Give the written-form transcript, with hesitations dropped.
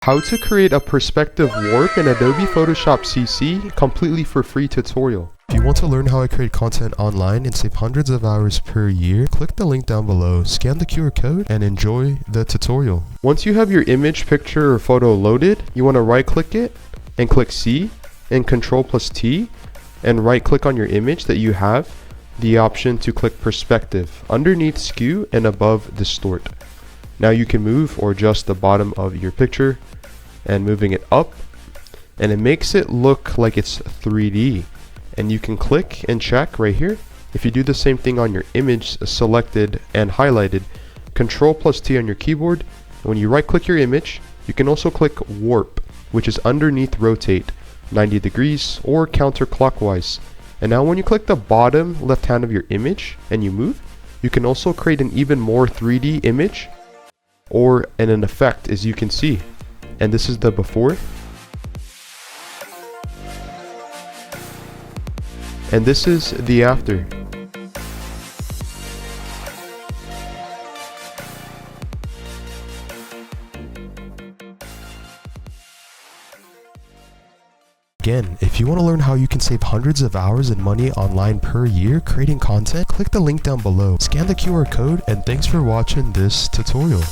How to create a perspective warp in Adobe Photoshop CC completely for free tutorial. If you want to learn how I create content online and save hundreds of hours per year, click the link down below, scan the QR code, and enjoy the tutorial. Once you have your image, picture, or photo loaded, you want to right click it and click C and Ctrl+T and right click on your image that you have the option to click perspective underneath skew and above distort. Now you can move or adjust the bottom of your picture and moving it up, and it makes it look like it's 3D. And you can click and check right here. If you do the same thing on your image selected and highlighted, Ctrl+T on your keyboard, when you right click your image, you can also click warp, which is underneath rotate 90 degrees or counterclockwise. And now when you click the bottom left hand of your image and you move, you can also create an even more 3D image or an effect, as you can see. And this is the before. And this is the after. Again, if you want to learn how you can save hundreds of hours and money online per year creating content, click the link down below, scan the QR code, and thanks for watching this tutorial.